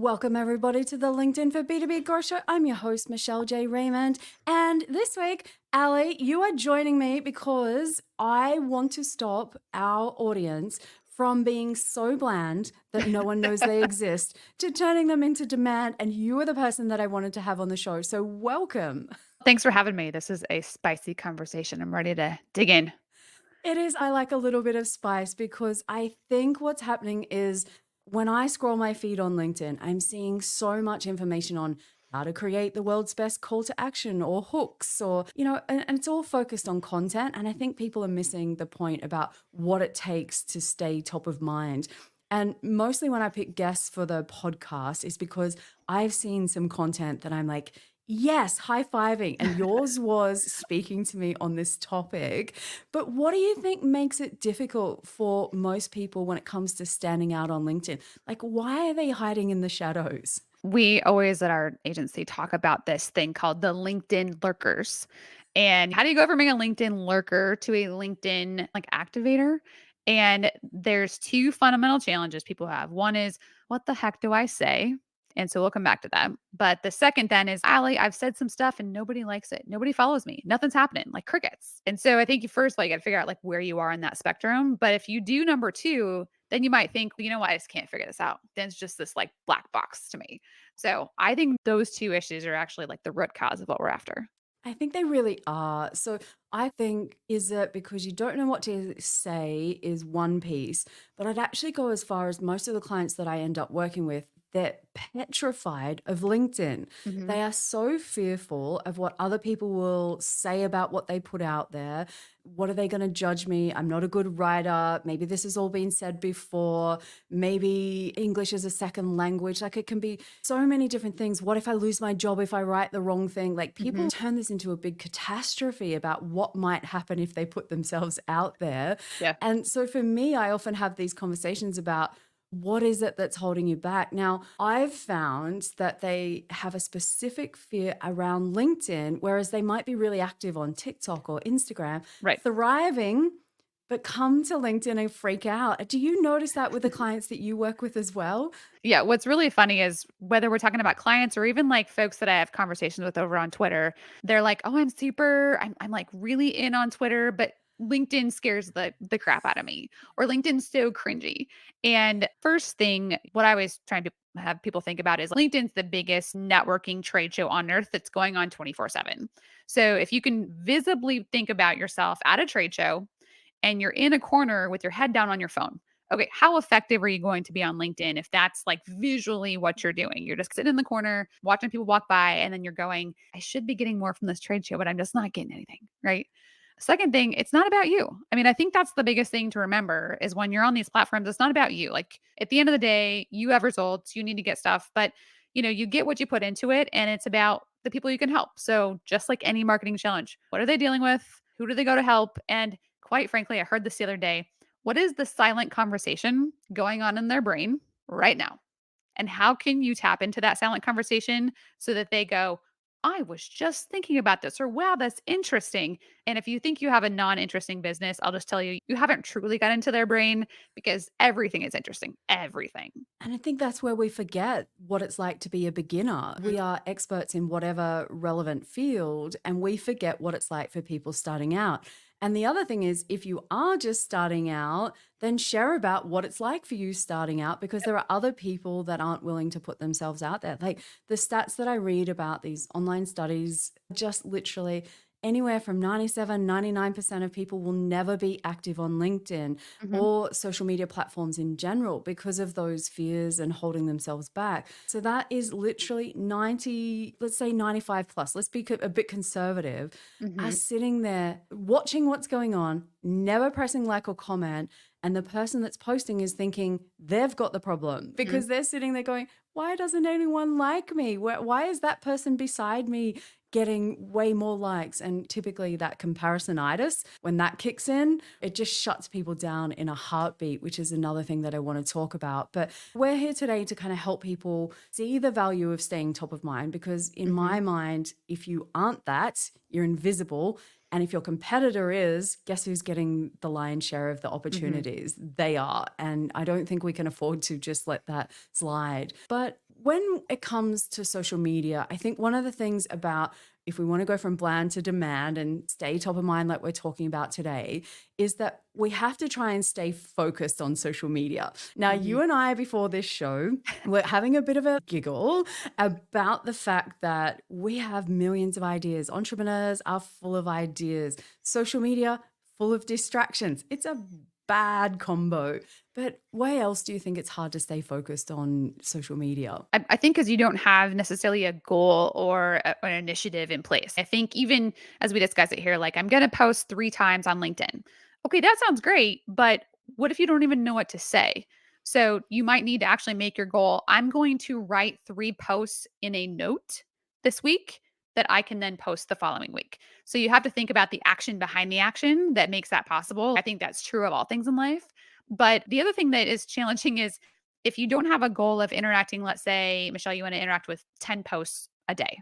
Welcome, everybody, to the LinkedIn for B2B Growth Show. I'm your host, Michelle J. Raymond. And this week, Ali, you are joining me because I want to stop our audience from being so bland that no one knows they exist to turning them into demand. And you are the person that I wanted to have on the show. So welcome. Thanks for having me. This is a spicy conversation. I'm ready to dig in. It is. I like a little bit of spice because I think what's happening is when I scroll my feed on LinkedIn, I'm seeing so much information on how to create the world's best call to action or hooks or, and it's all focused on content. And I think people are missing the point about what it takes to stay top of mind. And mostly when I pick guests for the podcast is because I've seen some content that I'm like, yes, high fiving. And yours was speaking to me on this topic. But what do you think makes it difficult for most people when it comes to standing out on LinkedIn? Like, why are they hiding in the shadows? We always at our agency talk about this thing called the LinkedIn lurkers. And how do you go from being a LinkedIn lurker to a LinkedIn like activator? And there's two fundamental challenges people have. One is, what the heck do I say? And so we'll come back to that. But the second then is, Allie, I've said some stuff and nobody likes it. Nobody follows me. Nothing's happening, like crickets. And so I think you first like got to figure out like where you are in that spectrum. But if you do number two, then you might think, well, you know what, I just can't figure this out. Then it's just this like black box to me. So I think those two issues are actually like the root cause of what we're after. I think they really are. So I think is it because you don't know what to say is one piece, but I'd actually go as far as most of the clients that I end up working with, they're petrified of LinkedIn. Hmm. They are so fearful of what other people will say about what they put out there. What are they going to judge me? I'm not a good writer. Maybe this has all been said before. Maybe English is a second language. Like it can be so many different things. What if I lose my job if I write the wrong thing? Like Hmm. people turn this into a big catastrophe about what might happen if they put themselves out there. Yeah. And so for me, I often have these conversations about what is it that's holding you back? Now, I've found that they have a specific fear around LinkedIn, whereas they might be really active on TikTok or Instagram, Right. thriving, but come to LinkedIn and freak out. Do you notice that with the clients that you work with as well? Yeah. What's really funny is whether we're talking about clients or even like folks that I have conversations with over on Twitter, they're like, oh, I'm like really in on Twitter, but LinkedIn scares the crap out of me, or LinkedIn's so cringy. And first thing, what I always try to have people think about is LinkedIn's the biggest networking trade show on earth that's going on 24/7. So if you can visibly think about yourself at a trade show and you're in a corner with your head down on your phone. Okay, how effective are you going to be on LinkedIn if that's like visually what you're doing? You're just sitting in the corner watching people walk by, and then you're going, I should be getting more from this trade show, but I'm just not getting anything, right? Second thing, it's not about you. I mean, I think that's the biggest thing to remember is when you're on these platforms, it's not about you. Like at the end of the day, you have results, you need to get stuff, but you get what you put into it, and it's about the people you can help. So just like any marketing challenge, what are they dealing with? Who do they go to help? And quite frankly, I heard this the other day. What is the silent conversation going on in their brain right now? And how can you tap into that silent conversation so that they go, I was just thinking about this, or wow, that's interesting. And if you think you have a non interesting business, I'll just tell you, you haven't truly got into their brain because everything is interesting. Everything. And I think that's where we forget what it's like to be a beginner. We are experts in whatever relevant field, and we forget what it's like for people starting out. And the other thing is, if you are just starting out, then share about what it's like for you starting out because there are other people that aren't willing to put themselves out there. Like the stats that I read about these online studies, just literally anywhere from 97, 99% of people will never be active on LinkedIn Mhm. or social media platforms in general because of those fears and holding themselves back. So that is literally 90, let's say 95 plus. Let's be a bit conservative, are Mhm. sitting there watching what's going on, never pressing like or comment. And the person that's posting is thinking they've got the problem Mhm. because they're sitting there going, why doesn't anyone like me? Why is that person beside me getting way more likes? And typically that comparisonitis, when that kicks in, it just shuts people down in a heartbeat, which is another thing that I want to talk about. But we're here today to kind of help people see the value of staying top of mind because in Mhm. my mind, if you aren't that, you're invisible. And if your competitor is, guess who's getting the lion's share of the Mhm. opportunities? They are. And I don't think we can afford to just let that slide. But when it comes to social media, I think one of the things about if we want to go from bland to demand and stay top of mind, like we're talking about today, is that we have to try and stay focused on social media. Now, Mhm. you and I, before this show, we're having a bit of a giggle about the fact that we have millions of ideas. Entrepreneurs are full of ideas, social media, full of distractions. It's a bad combo. But why else do you think it's hard to stay focused on social media? I think because you don't have necessarily a goal or an initiative in place. I think even as we discuss it here, like I'm going to post 3 times on LinkedIn. Okay, that sounds great, but what if you don't even know what to say? So you might need to actually make your goal. I'm going to write 3 posts in a note this week that I can then post the following week. So you have to think about the action behind the action that makes that possible. I think that's true of all things in life. But the other thing that is challenging is if you don't have a goal of interacting, let's say, Michelle, you want to interact with 10 posts a day.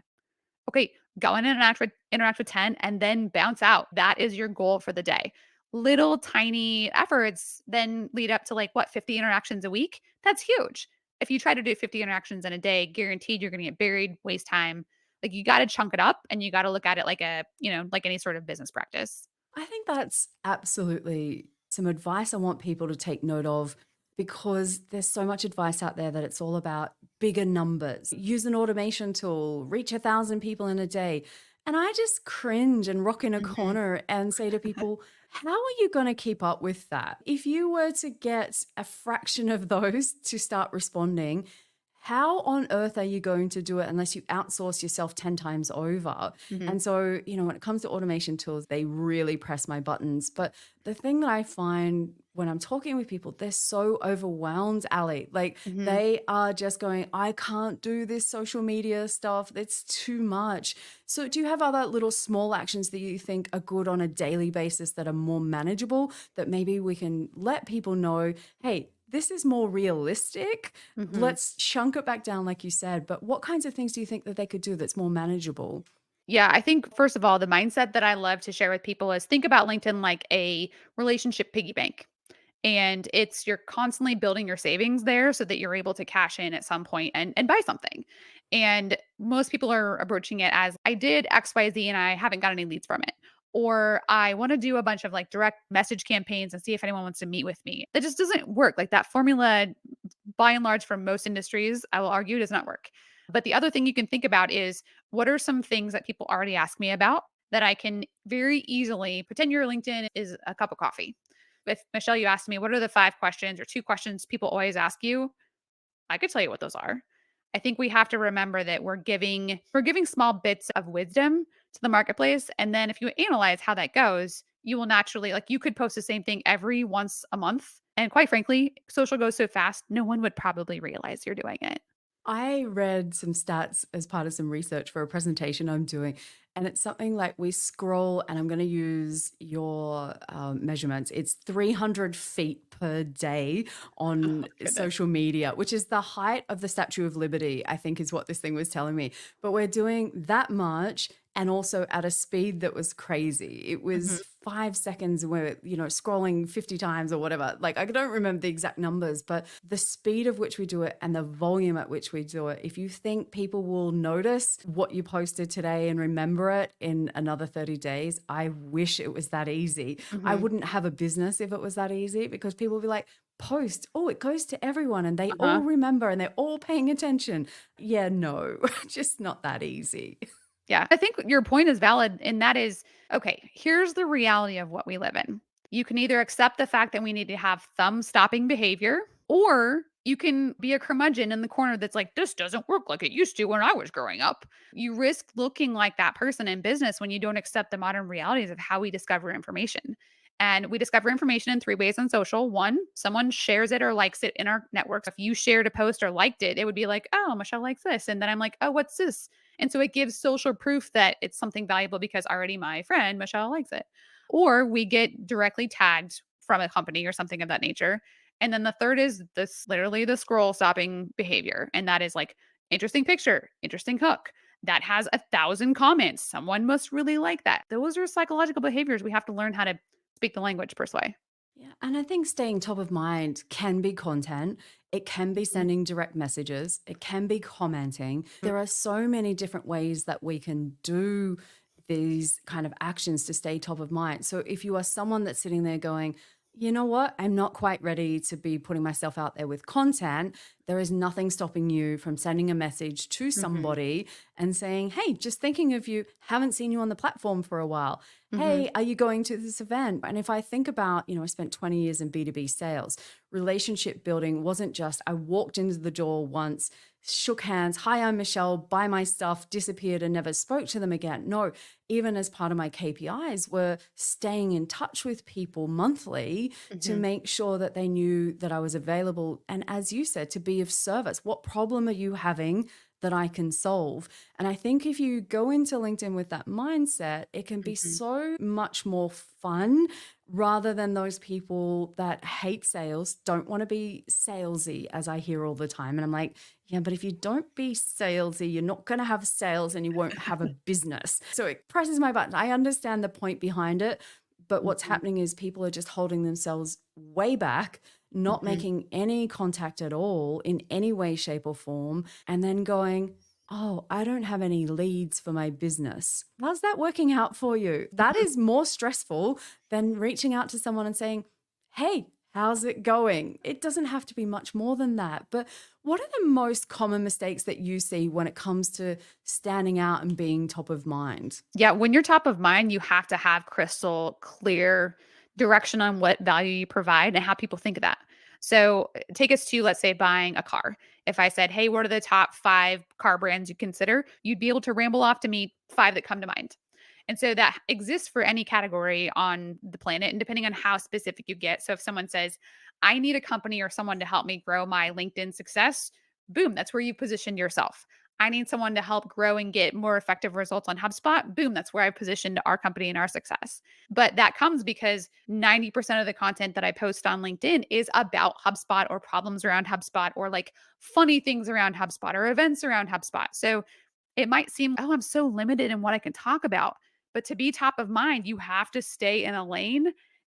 Okay, go and interact with 10 and then bounce out. That is your goal for the day. Little tiny efforts then lead up to like what 50 interactions a week. That's huge. If you try to do 50 interactions in a day, guaranteed you're going to get buried, waste time. Like you got to chunk it up and you got to look at it like like any sort of business practice. I think that's absolutely some advice I want people to take note of because there's so much advice out there that it's all about bigger numbers. Use an automation tool, reach 1,000 people in a day. And I just cringe and rock in a Mhm. corner and say to people, how are you going to keep up with that? If you were to get a fraction of those to start responding, how on earth are you going to do it unless you outsource yourself 10 times over? Mhm. And so, when it comes to automation tools, they really press my buttons. But the thing that I find when I'm talking with people, they're so overwhelmed, Ali. Like Mhm. they are just going, I can't do this social media stuff. It's too much. So, do you have other little small actions that you think are good on a daily basis that are more manageable that maybe we can let people know, hey, this is more realistic. Mhm. Let's chunk it back down, like you said. But what kinds of things do you think that they could do that's more manageable? Yeah, I think first of all, the mindset that I love to share with people is think about LinkedIn like a relationship piggy bank. And it's you're constantly building your savings there so that you're able to cash in at some point and buy something. And most people are approaching it as I did XYZ and I haven't got any leads from it. Or I want to do a bunch of like direct message campaigns and see if anyone wants to meet with me. That just doesn't work. Like that formula, by and large, for most industries, I will argue, does not work. But the other thing you can think about is what are some things that people already ask me about that I can very easily pretend your LinkedIn is a cup of coffee. If Michelle, you asked me, what are the 5 questions or 2 questions people always ask you? I could tell you what those are. I think we have to remember that we're giving small bits of wisdom to the marketplace. And then if you analyze how that goes, you will naturally like you could post the same thing every once a month. And quite frankly, social goes so fast, no one would probably realize you're doing it. I read some stats as part of some research for a presentation I'm doing, and it's something like we scroll, and I'm going to use your measurements. It's 300 feet per day on Oh goodness. social media, which is the height of the Statue of Liberty, I think is what this thing was telling me. But we're doing that much and also at a speed that was crazy. It Mhm. was 5 seconds and we're, scrolling 50 times or whatever. Like I don't remember the exact numbers, but the speed of which we do it and the volume at which we do it, if you think people will notice what you posted today and remember it in another 30 days, I wish it was that easy. I Mhm. wouldn't have a business if it was that easy because people would be like, post, oh, it goes to everyone and they all Uh-huh. remember and they're all paying attention. Yeah, no, just not that easy. Yeah. I think your point is valid. And that is okay, here's the reality of what we live in. You can either accept the fact that we need to have thumb stopping behavior, or you can be a curmudgeon in the corner that's like, this doesn't work like it used to when I was growing up. You risk looking like that person in business when you don't accept the modern realities of how we discover information. And we discover information in 3 ways on social. One, someone shares it or likes it in our networks. If you shared a post or liked it, it would be like, oh, Michelle likes this. And then I'm like, oh, what's this? And so it gives social proof that it's something valuable because already my friend Michelle likes it. Or we get directly tagged from a company or something of that nature. And then the third is this literally the scroll stopping behavior. And that is like interesting picture, interesting hook. That has 1,000 comments. Someone must really like that. Those are psychological behaviors. We have to learn how to speak the language per se. Yeah, and I think staying top of mind can be content. It can be Mhm. sending direct messages. It can be commenting. There are so many different ways that we can do these kind of actions to stay top of mind. So if you are someone that's sitting there going, you know what, I'm not quite ready to be putting myself out there with content, there is nothing stopping you from sending a message to Mhm. somebody and saying, hey, just thinking of you, haven't seen you on the platform for a while. Mhm. Hey, are you going to this event? And if I think about, I spent 20 years in B2B sales, relationship building wasn't just I walked into the door once, shook hands, hi, I'm Michelle, buy my stuff, disappeared and never spoke to them again. No, even as part of my KPIs were staying in touch with people monthly to Mhm. make sure that they knew that I was available. And as you said, to be of service. What problem are you having that I can solve? And I think if you go into LinkedIn with that mindset, it can be Mhm. so much more fun rather than those people that hate sales, don't want to be salesy, as I hear all the time. And I'm like, yeah, but if you don't be salesy, you're not going to have sales and you won't have a business. So it presses my button. I understand the point behind it. But what's Mhm. happening is people are just holding themselves way back, not Mhm. making any contact at all in any way, shape, or form, and then going, oh, I don't have any leads for my business. How's that working out for you? That Mhm. is more stressful than reaching out to someone and saying, hey, how's it going? It doesn't have to be much more than that. But what are the most common mistakes that you see when it comes to standing out and being top of mind? Yeah, when you're top of mind, you have to have crystal clear direction on what value you provide and how people think of that. So, take us to, let's say, buying a car. If I said, hey, what are the top 5 car brands you consider? You'd be able to ramble off to me 5 that come to mind. And so that exists for any category on the planet, and depending on how specific you get. So, if someone says, I need a company or someone to help me grow my LinkedIn success, boom, that's where you positioned yourself. I need someone to help grow and get more effective results on HubSpot. Boom, that's where I positioned our company and our success. But that comes because 90% of the content that I post on LinkedIn is about HubSpot or problems around HubSpot or like funny things around HubSpot or events around HubSpot. So it might seem, oh, I'm so limited in what I can talk about. But to be top of mind, you have to stay in a lane.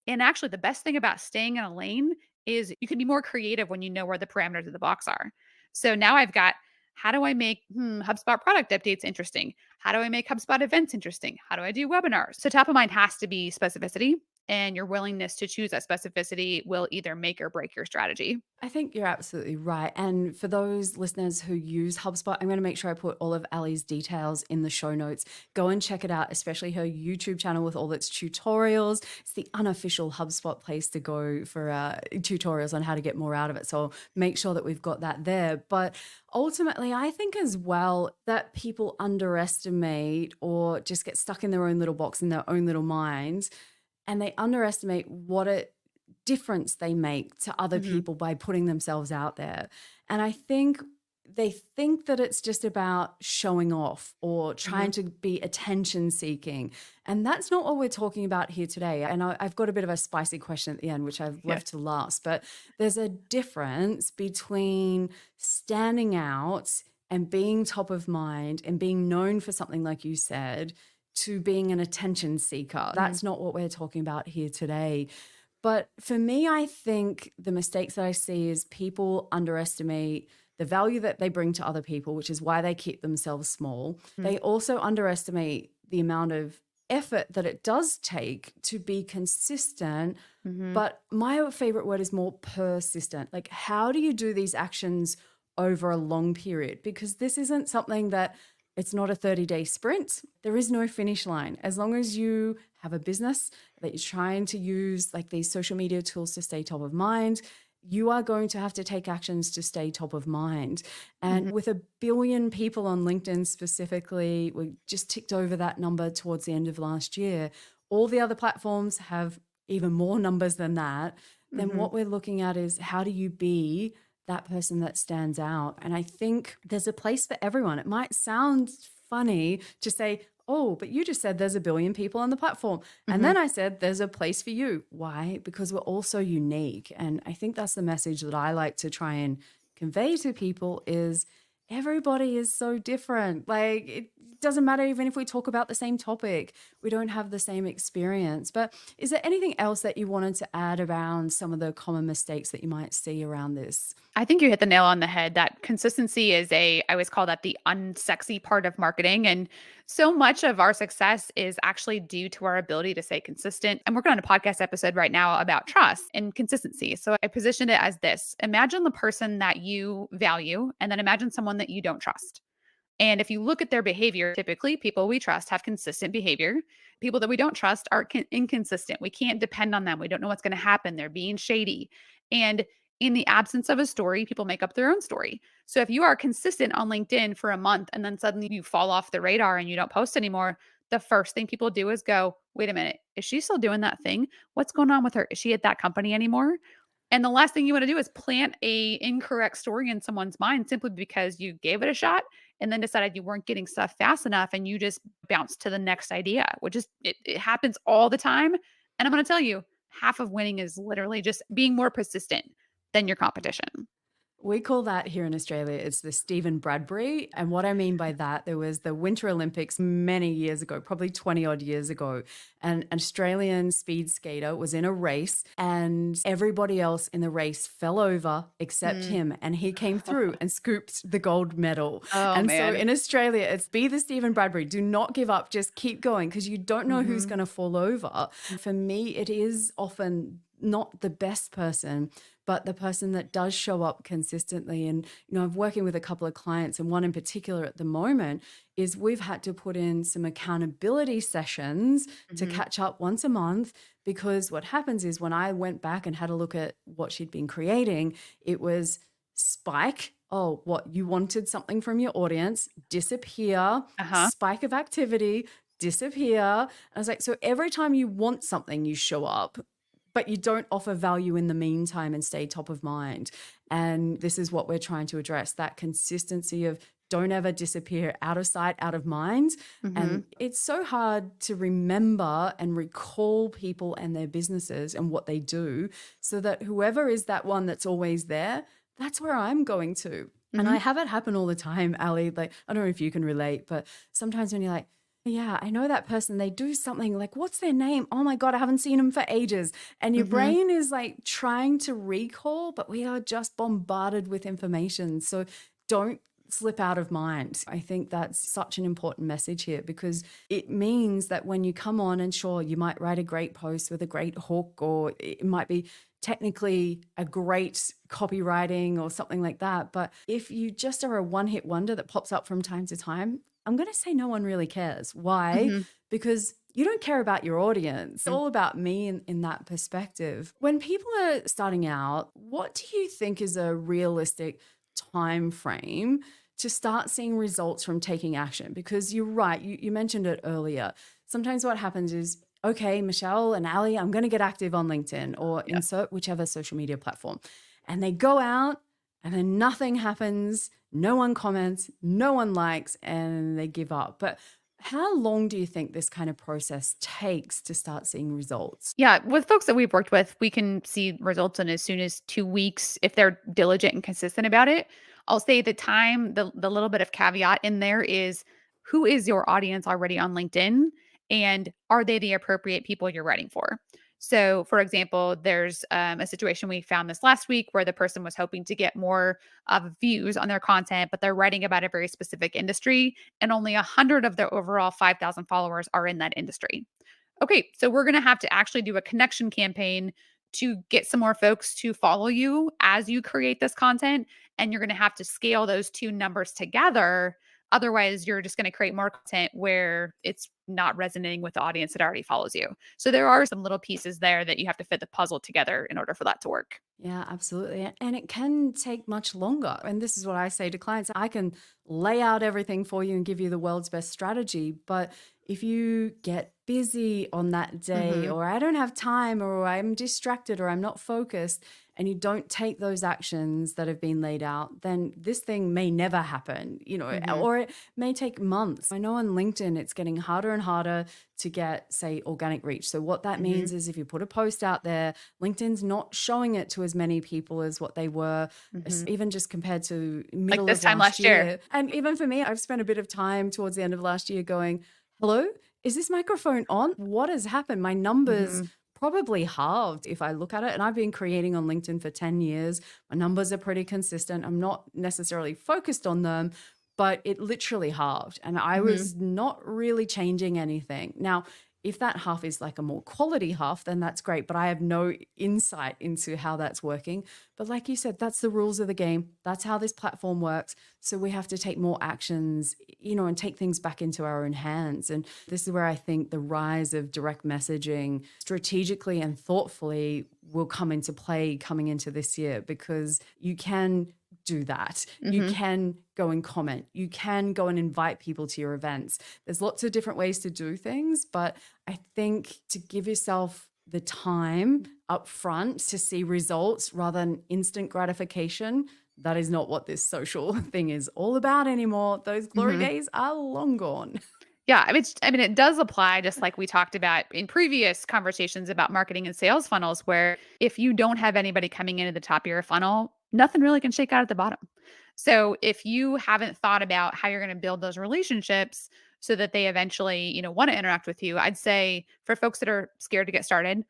And actually, the best thing about staying in a lane is you can be more creative when you know where the parameters of the box are. So now I've got, how do I make HubSpot product updates interesting? How do I make HubSpot events interesting? How do I do webinars? So top of mind has to be specificity, and your willingness to choose that specificity will either make or break your strategy. I think you're absolutely right. And for those listeners who use HubSpot, I'm going to make sure I put all of Ali's details in the show notes. Go and check it out, especially her YouTube channel with all its tutorials. It's the unofficial HubSpot place to go for tutorials on how to get more out of it. So make sure that we've got that there. But ultimately, I think as well that people underestimate or just get stuck in their own little box in their own little minds and they underestimate what it difference they make to other Mhm. people by putting themselves out there. And I think they think that it's just about showing off or trying Mhm. to be attention seeking. And that's not what we're talking about here today. And I've got a bit of a spicy question at the end, which I've Yeah. left to last. But there's a difference between standing out and being top of mind and being known for something, like you said, to being an attention seeker. Mhm. That's not what we're talking about here today. But for me, I think the mistakes that I see is people underestimate the value that they bring to other people, which is why they keep themselves small. Mhm. They also underestimate the amount of effort that it does take to be consistent. Mhm. But my favorite word is more persistent. Like, how do you do these actions over a long period? Because this isn't something that it's not a 30-day sprint. There is no finish line. As long as you have a business that you're trying to use like these social media tools to stay top of mind, you are going to have to take actions to stay top of mind. And Mhm. with 1 billion people on LinkedIn specifically, we just ticked over that number towards the end of last year. All the other platforms have even more numbers than that. Then Mhm. what we're looking at is how do you be that person that stands out? And I think there's a place for everyone. It might sound funny to say, oh, but you just said there's 1 billion people on the platform. And Mhm. then I said there's a place for you. Why? Because we're all so unique. And I think that's the message that I like to try and convey to people is everybody is so different. Like doesn't matter even if we talk about the same topic, we don't have the same experience. But is there anything else that you wanted to add around some of the common mistakes that you might see around this? I think you hit the nail on the head that consistency is I always call that the unsexy part of marketing. And so much of our success is actually due to our ability to stay consistent. I'm working on a podcast episode right now about trust and consistency. So I positioned it as this: imagine the person that you value, and then imagine someone that you don't trust. And if you look at their behavior, typically people we trust have consistent behavior. People that we don't trust are inconsistent. We can't depend on them. We don't know what's going to happen. They're being shady. And in the absence of a story, people make up their own story. So if you are consistent on LinkedIn for a month and then suddenly you fall off the radar and you don't post anymore, the first thing people do is go, wait a minute, is she still doing that thing? What's going on with her? Is she at that company anymore? And the last thing you want to do is plant a incorrect story in someone's mind simply because you gave it a shot and then decided you weren't getting stuff fast enough and you just bounced to the next idea, which is it happens all the time. And I'm going to tell you, half of winning is literally just being more persistent than your competition. We call that here in Australia, it's the Stephen Bradbury. And what I mean by that, there was the Winter Olympics many years ago, probably 20 odd years ago. And an Australian speed skater was in a race and everybody else in the race fell over except Mm. him. And he came through and scooped the gold medal. Oh, And so man. in Australia, it's be the Stephen Bradbury. Do not give up. Just keep going because you don't know who's Mhm. going to fall over. For me, it is often not the best person, but the person that does show up consistently. And, I'm working with a couple of clients, and one in particular at the moment is we've had to put in some accountability sessions to Mhm. catch up once a month. Because what happens is when I went back and had a look at what she'd been creating, it was spike. Oh, what you wanted something from your audience, disappear, Uh-huh. spike of activity, disappear. I was like, so every time you want something, you show up, but you don't offer value in the meantime and stay top of mind. And this is what we're trying to address, that consistency of don't ever disappear, out of sight, out of mind. And Mhm. it's so hard to remember and recall people and their businesses and what they do so that whoever is that one that's always there, that's where I'm going to. And I Mhm. have it happen all the time, Ali. Like, I don't know if you can relate, but sometimes when you're like, yeah, I know that person. They do something like, what's their name? Oh my God, I haven't seen them for ages. And your Mhm. brain is like trying to recall, but we are just bombarded with information. So don't slip out of mind. I think that's such an important message here because it means that when you come on and sure, you might write a great post with a great hook, or it might be technically a great copywriting or something like that. But if you just are a one hit wonder that pops up from time to time, I'm going to say no one really cares. Why? Mhm. Because you don't care about your audience. It's Mm. all about me in that perspective. When people are starting out, what do you think is a realistic time frame to start seeing results from taking action? Because you're right, you mentioned it earlier. Sometimes what happens is, okay, Michelle and Ali, I'm going to get active on LinkedIn or Yeah. insert whichever social media platform. And they go out and then nothing happens. No one comments, no one likes, and they give up. But how long do you think this kind of process takes to start seeing results? Yeah, with folks that we've worked with, we can see results in as soon as 2 weeks if they're diligent and consistent about it. I'll say the time, the little bit of caveat in there is who is your audience already on LinkedIn and are they the appropriate people you're writing for? So, for example, there's a situation we found this last week where the person was hoping to get more views on their content, but they're writing about a very specific industry, and only 100 of their overall 5,000 followers are in that industry. Okay, so we're going to have to actually do a connection campaign to get some more folks to follow you as you create this content. And you're going to have to scale those two numbers together. Otherwise, you're just going to create more content where it's not resonating with the audience that already follows you. So there are some little pieces there that you have to fit the puzzle together in order for that to work. Yeah, absolutely. And it can take much longer. And this is what I say to clients: I can lay out everything for you and give you the world's best strategy. But if you get busy on that day, Hmm. or I don't have time, or I'm distracted, or I'm not focused, and you don't take those actions that have been laid out, then this thing may never happen, Mhm. or it may take months. I know on LinkedIn, it's getting harder and harder to get, say, organic reach. So what that Mhm. means is if you put a post out there, LinkedIn's not showing it to as many people as what they were, Mhm. even just compared to Like middle this of time last last year. year. And even for me, I've spent a bit of time towards the end of last year going, hello, is this microphone on? What has happened? My numbers Mhm. probably halved if I look at it. And I've been creating on LinkedIn for 10 years. My numbers are pretty consistent. I'm not necessarily focused on them, but it literally halved. And I Mhm. was not really changing anything. Now, if that half is like a more quality half, then that's great. But I have no insight into how that's working. But like you said, that's the rules of the game. That's how this platform works. So we have to take more actions, and take things back into our own hands. And this is where I think the rise of direct messaging strategically and thoughtfully will come into play coming into this year, because you can do that. You Mhm. can go and comment. You can go and invite people to your events. There's lots of different ways to do things, but I think to give yourself the time up front to see results rather than instant gratification, that is not what this social thing is all about anymore. Those glory Mhm. days are long gone. Yeah, I mean, it does apply just like we talked about in previous conversations about marketing and sales funnels, where if you don't have anybody coming into the top of your funnel, nothing really can shake out at the bottom. So if you haven't thought about how you're going to build those relationships so that they eventually, want to interact with you, I'd say for folks that are scared to get started,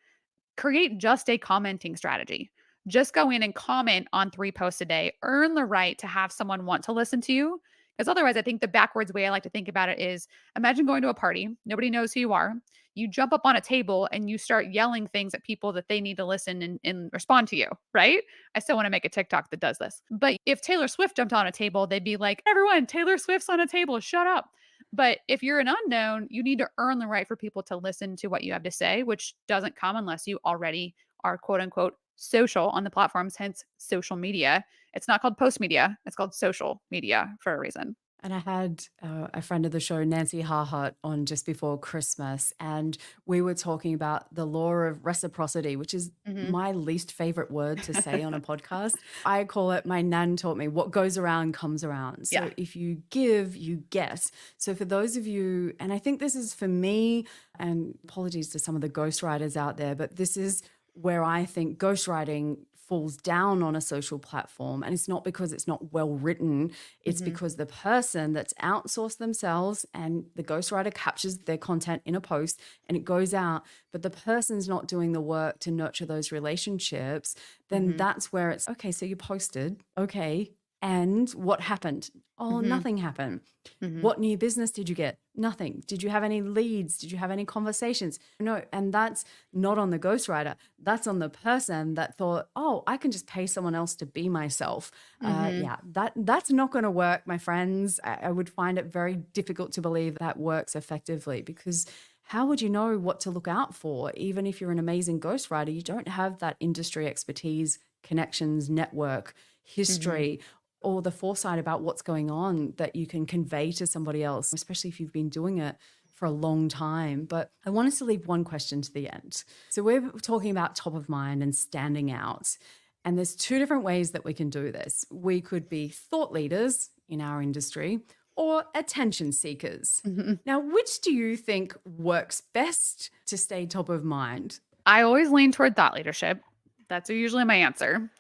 create just a commenting strategy. Just go in and comment on 3 posts a day. Earn the right to have someone want to listen to you. Because otherwise, I think the backwards way I like to think about it is imagine going to a party, nobody knows who you are. You jump up on a table and you start yelling things at people that they need to listen and respond to you, right? I still want to make a TikTok that does this. But if Taylor Swift jumped on a table, they'd be like, everyone, Taylor Swift's on a table, shut up. But if you're an unknown, you need to earn the right for people to listen to what you have to say, which doesn't come unless you already are quote unquote social on the platforms, hence social media. It's not called post media, it's called social media for a reason. And I had a friend of the show, Nancy Harhart, on just before Christmas, and we were talking about the law of reciprocity, which is Hmm. my least favorite word to say on a podcast. I call it, my nan taught me, what goes around comes around. Yeah. So if you give, you get. So for those of you, and I think this is for me, and apologies to some of the ghostwriters out there, but this is where I think ghostwriting falls down on a social platform. And it's not because it's not well written, it's Hmm. because the person that's outsourced themselves and the ghostwriter captures their content in a post and it goes out, but the person's not doing the work to nurture those relationships, then Hmm. that's where it's okay. So you posted, okay. And what happened? Oh, Hmm. nothing happened. Hmm. What new business did you get? Nothing. Did you have any leads? Did you have any conversations? No. And that's not on the ghostwriter. That's on the person that thought, oh, I can just pay someone else to be myself. Hmm. Yeah, that's not going to work, my friends. I would find it very difficult to believe that works effectively, because how would you know what to look out for? Even if you're an amazing ghostwriter, you don't have that industry expertise, connections, network, Hmm. history, or the foresight about what's going on that you can convey to somebody else, especially if you've been doing it for a long time. But I want us to leave one question to the end. So we're talking about top of mind and standing out. And there's two different ways that we can do this. We could be thought leaders in our industry or attention seekers. Hmm. Now, which do you think works best to stay top of mind? I always lean toward thought leadership. That's usually my answer.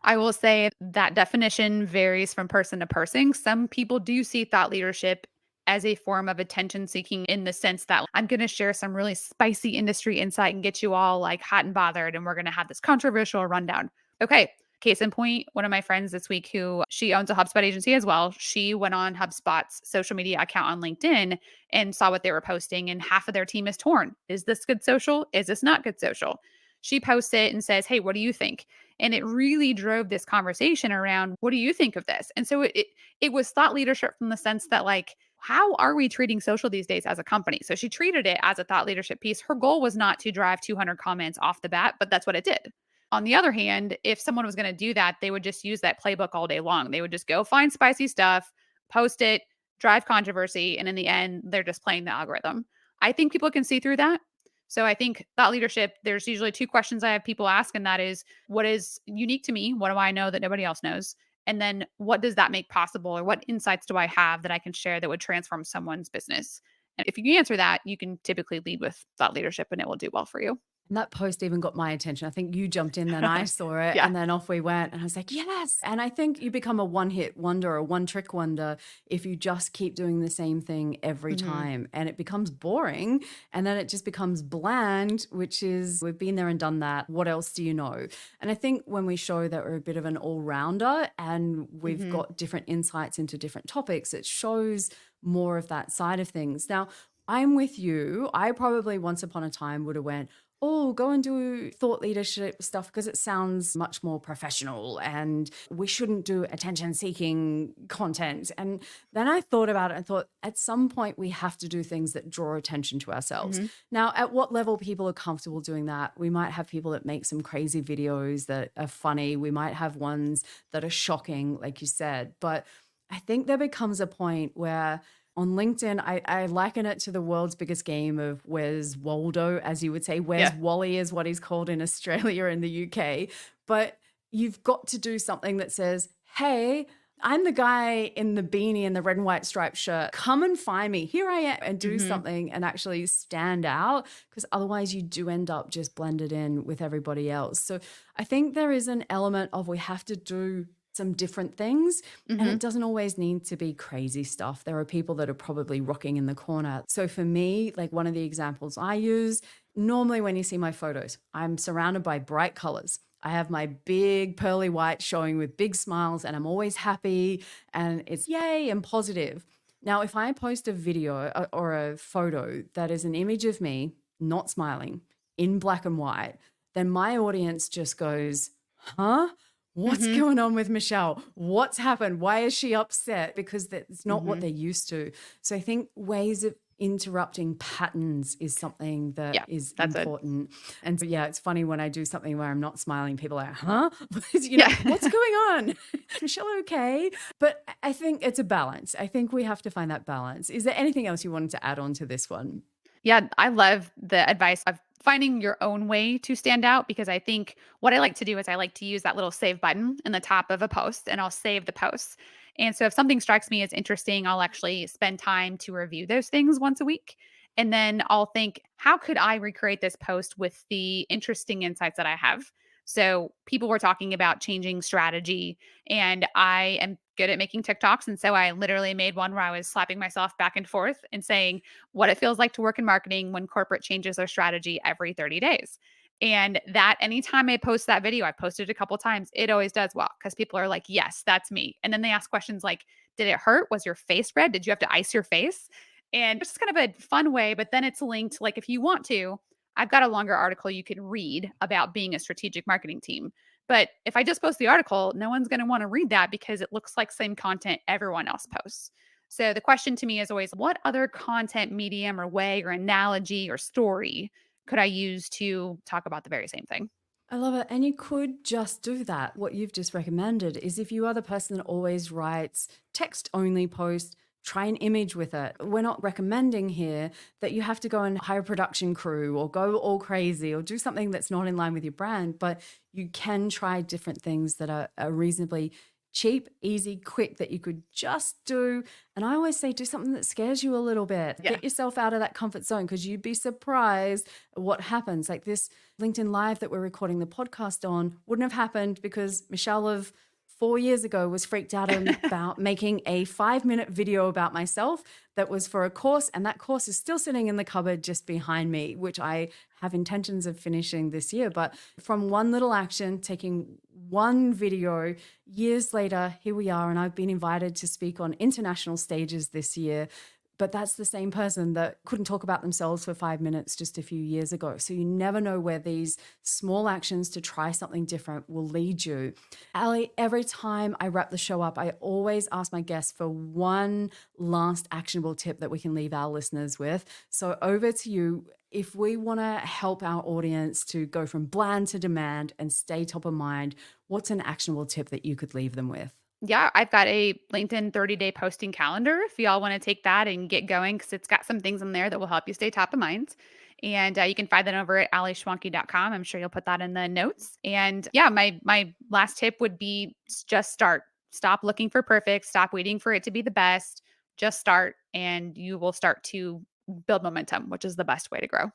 I will say that definition varies from person to person. Some people do see thought leadership as a form of attention seeking in the sense that I'm going to share some really spicy industry insight and get you all like hot and bothered, and we're going to have this controversial rundown. Okay. Case in point, one of my friends this week who she owns a HubSpot agency as well. She went on HubSpot's social media account on LinkedIn and saw what they were posting, and half of their team is torn. Is this good social? Is this not good social? She posts it and says, hey, what do you think? And it really drove this conversation around, what do you think of this? And so it was thought leadership from the sense that, like, how are we treating social these days as a company? So she treated it as a thought leadership piece. Her goal was not to drive 200 comments off the bat, but that's what it did. On the other hand, if someone was going to do that, they would just use that playbook all day long. They would just go find spicy stuff, post it, drive controversy, and in the end, they're just playing the algorithm. I think people can see through that. So I think thought leadership, there's usually two questions I have people ask, and that is, what is unique to me? What do I know that nobody else knows? And then what does that make possible? Or what insights do I have that I can share that would transform someone's business? And if you can answer that, you can typically lead with thought leadership and it will do well for you. And that post even got my attention. I think you jumped in, then I saw it, Yeah. and then off we went. And I was like, yes. And I think you become a one hit wonder, a one trick wonder, if you just keep doing the same thing every Hmm. time. And it becomes boring. And then it just becomes bland, which is, we've been there and done that. What else do you know? And I think when we show that we're a bit of an all rounder and we've Hmm. got different insights into different topics, it shows more of that side of things. Now, I'm with you. I probably once upon a time would have went, oh, go and do thought leadership stuff because it sounds much more professional and we shouldn't do attention seeking content. And then I thought about it and thought at some point we have to do things that draw attention to ourselves. Hmm. Now, at what level people are comfortable doing that, we might have people that make some crazy videos that are funny. We might have ones that are shocking, like you said. But I think there becomes a point where on LinkedIn, I liken it to the world's biggest game of Where's Waldo, as you would say. Where's Yeah. Wally is what he's called in Australia and the UK. But you've got to do something that says, hey, I'm the guy in the beanie and the red and white striped shirt. Come and find me. Here I am, and do Hmm. something and actually stand out, because otherwise you do end up just blended in with everybody else. So I think there is an element of we have to do some different things, and Hmm. it doesn't always need to be crazy stuff. There are people that are probably rocking in the corner. So for me, like one of the examples I use, normally when you see my photos, I'm surrounded by bright colors. I have my big pearly white showing with big smiles, and I'm always happy and it's yay and positive. Now, if I post a video or a photo that is an image of me not smiling in black and white, then my audience just goes, huh? What's Hmm. going on with Michelle? What's happened? Why is she upset? Because that's not what Hmm. they're used to. So I think ways of interrupting patterns is something that Yeah. is That's it. important. And so, yeah, it's funny when I do something where I'm not smiling, people are like, huh? Yeah. What's going on? Is Michelle okay? But I think it's a balance. I think we have to find that balance. Is there anything else you wanted to add on to this one? Yeah, I love the advice of finding your own way to stand out, because I think what I like to do is I like to use that little save button in the top of a post and I'll save the posts. And so if something strikes me as interesting, I'll actually spend time to review those things once a week. And then I'll think, how could I recreate this post with the interesting insights that I have? So people were talking about changing strategy, and I am good at making TikToks. And so I literally made one where I was slapping myself back and forth and saying, what it feels like to work in marketing when corporate changes their strategy every 30 days. And that anytime I post that video, I've posted it a couple times, it always does well because people are like, yes, that's me. And then they ask questions like, did it hurt? Was your face red? Did you have to ice your face? And it's just kind of a fun way, but then it's linked. Like, if you want to, I've got a longer article you can read about being a strategic marketing team. But if I just post the article, no one's going to want to read that because it looks like same content everyone else posts. So the question to me is always, what other content medium or way or analogy or story could I use to talk about the very same thing? I love it. And you could just do that. What you've just recommended is, if you are the person that always writes text only posts, try an image with it. We're not recommending here that you have to go and hire a production crew or go all crazy or do something that's not in line with your brand, but you can try different things that are reasonably cheap, easy, quick, that you could just do. And I always say, do something that scares you a little bit. Yeah. Get yourself out of that comfort zone, because you'd be surprised what happens. Like this LinkedIn Live that we're recording the podcast on wouldn't have happened because Michelle of 4 years ago was freaked out about making a 5-minute video about myself that was for a course. And that course is still sitting in the cupboard just behind me, which I have intentions of finishing this year. But from one little action, taking one video, years later, here we are. And I've been invited to speak on international stages this year. But that's the same person that couldn't talk about themselves for 5 minutes just a few years ago. So you never know where these small actions to try something different will lead you. Ali, every time I wrap the show up, I always ask my guests for one last actionable tip that we can leave our listeners with. So over to you. If we want to help our audience to go from bland to demand and stay top of mind, what's an actionable tip that you could leave them with? Yeah, I've got a LinkedIn 30-day posting calendar if y'all want to take that and get going, because it's got some things in there that will help you stay top of mind. And you can find that over at allyschwanke.com. I'm sure you'll put that in the notes. And yeah, my last tip would be just start. Stop looking for perfect. Stop waiting for it to be the best. Just start, and you will start to build momentum, which is the best way to grow.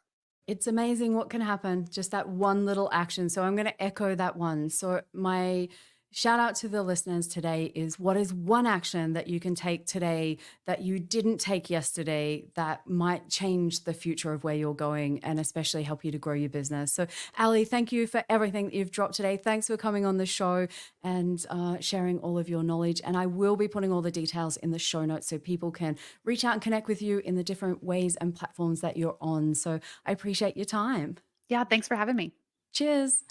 It's amazing what can happen, just that one little action. So I'm going to echo that one. So my shout out to the listeners today is, what is one action that you can take today that you didn't take yesterday that might change the future of where you're going and especially help you to grow your business? So Ali, thank you for everything that you've dropped today. Thanks for coming on the show and sharing all of your knowledge. And I will be putting all the details in the show notes so people can reach out and connect with you in the different ways and platforms that you're on. So I appreciate your time. Yeah, thanks for having me. Cheers.